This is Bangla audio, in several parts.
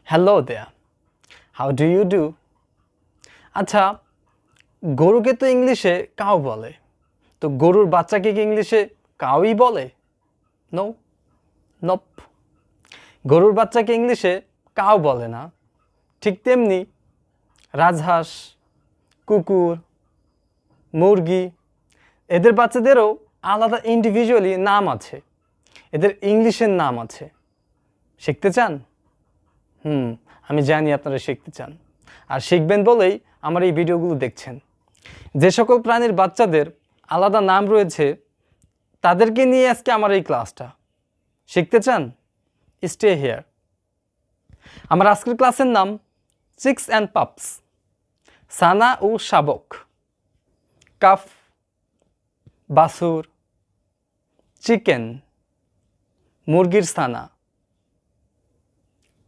হ্যালো দেয়া, হাউ ডু ইউ ডু? আচ্ছা, গরুকে তো ইংলিশে কাউ বলে, তো গরুর বাচ্চাকে কি ইংলিশে কাউই বলে? No, nope. গরুর বাচ্চাকে ইংলিশে কাউ বলে না। ঠিক তেমনি রাজহাঁস, কুকুর, মুরগি এদের বাচ্চাদেরও আলাদা ইন্ডিভিজুয়ালি নাম আছে, এদের ইংলিশের নাম আছে। শিখতে চান? আমি জানি আপনারা শিখতে চান, আর শিখবেন বলেই আমার এই ভিডিওগুলো দেখছেন। যে সকল প্রাণীর বাচ্চাদের আলাদা নাম রয়েছে তাদেরকে নিয়ে আজকে আমার এই ক্লাসটা। শিখতে চান? Stay here. আমার আজকের ক্লাসের নাম চিক্স অ্যান্ড পাপস, সানা ও শাবক। কাফ, বাছুর, চিকেন, মুরগির ছানা,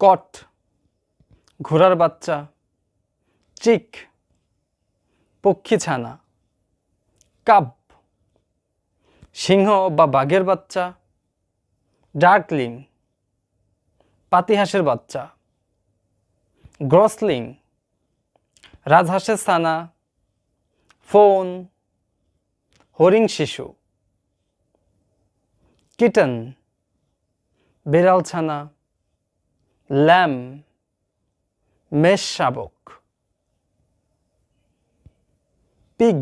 কট, ঘোড়ার বাচ্চা, চিক, পক্ষী ছানা, কাব, সিংহ বা বাঘের বাচ্চা, ডার্কলিং, পাতিহাঁসের বাচ্চা, গ্রসলিং, রাজহাঁসের ছানা, ফোন, হরিণ শিশু, কিটন, বিড়াল ছানা, ল্যাম, মেষ শাবক, পিগ,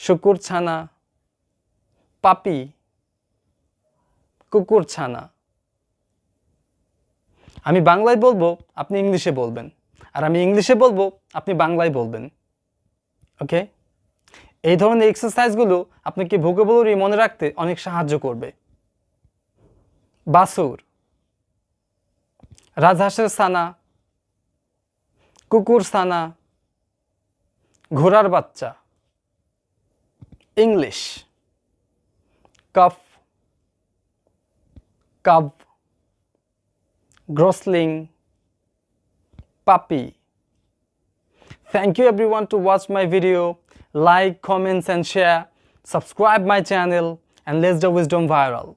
শুকুর ছানা, পাপি, কুকুর ছানা। আমি বাংলায় বলবো, আপনি ইংলিশে বলবেন, আর আমি ইংলিশে বলবো, আপনি বাংলায় বলবেন। ওকে? এই ধরনের এক্সারসাইজগুলো আপনাকে ভোকাবুলারি মনে রাখতে অনেক সাহায্য করবে। বাছুর, রাজহাঁসের ছানা, কুকুর ছানা, ঘোড়ার বাচ্চা। English: calf, cub, gosling, puppy. Thank you everyone to watch my video. Like, comments and share. Subscribe my channel and let's do wisdom viral.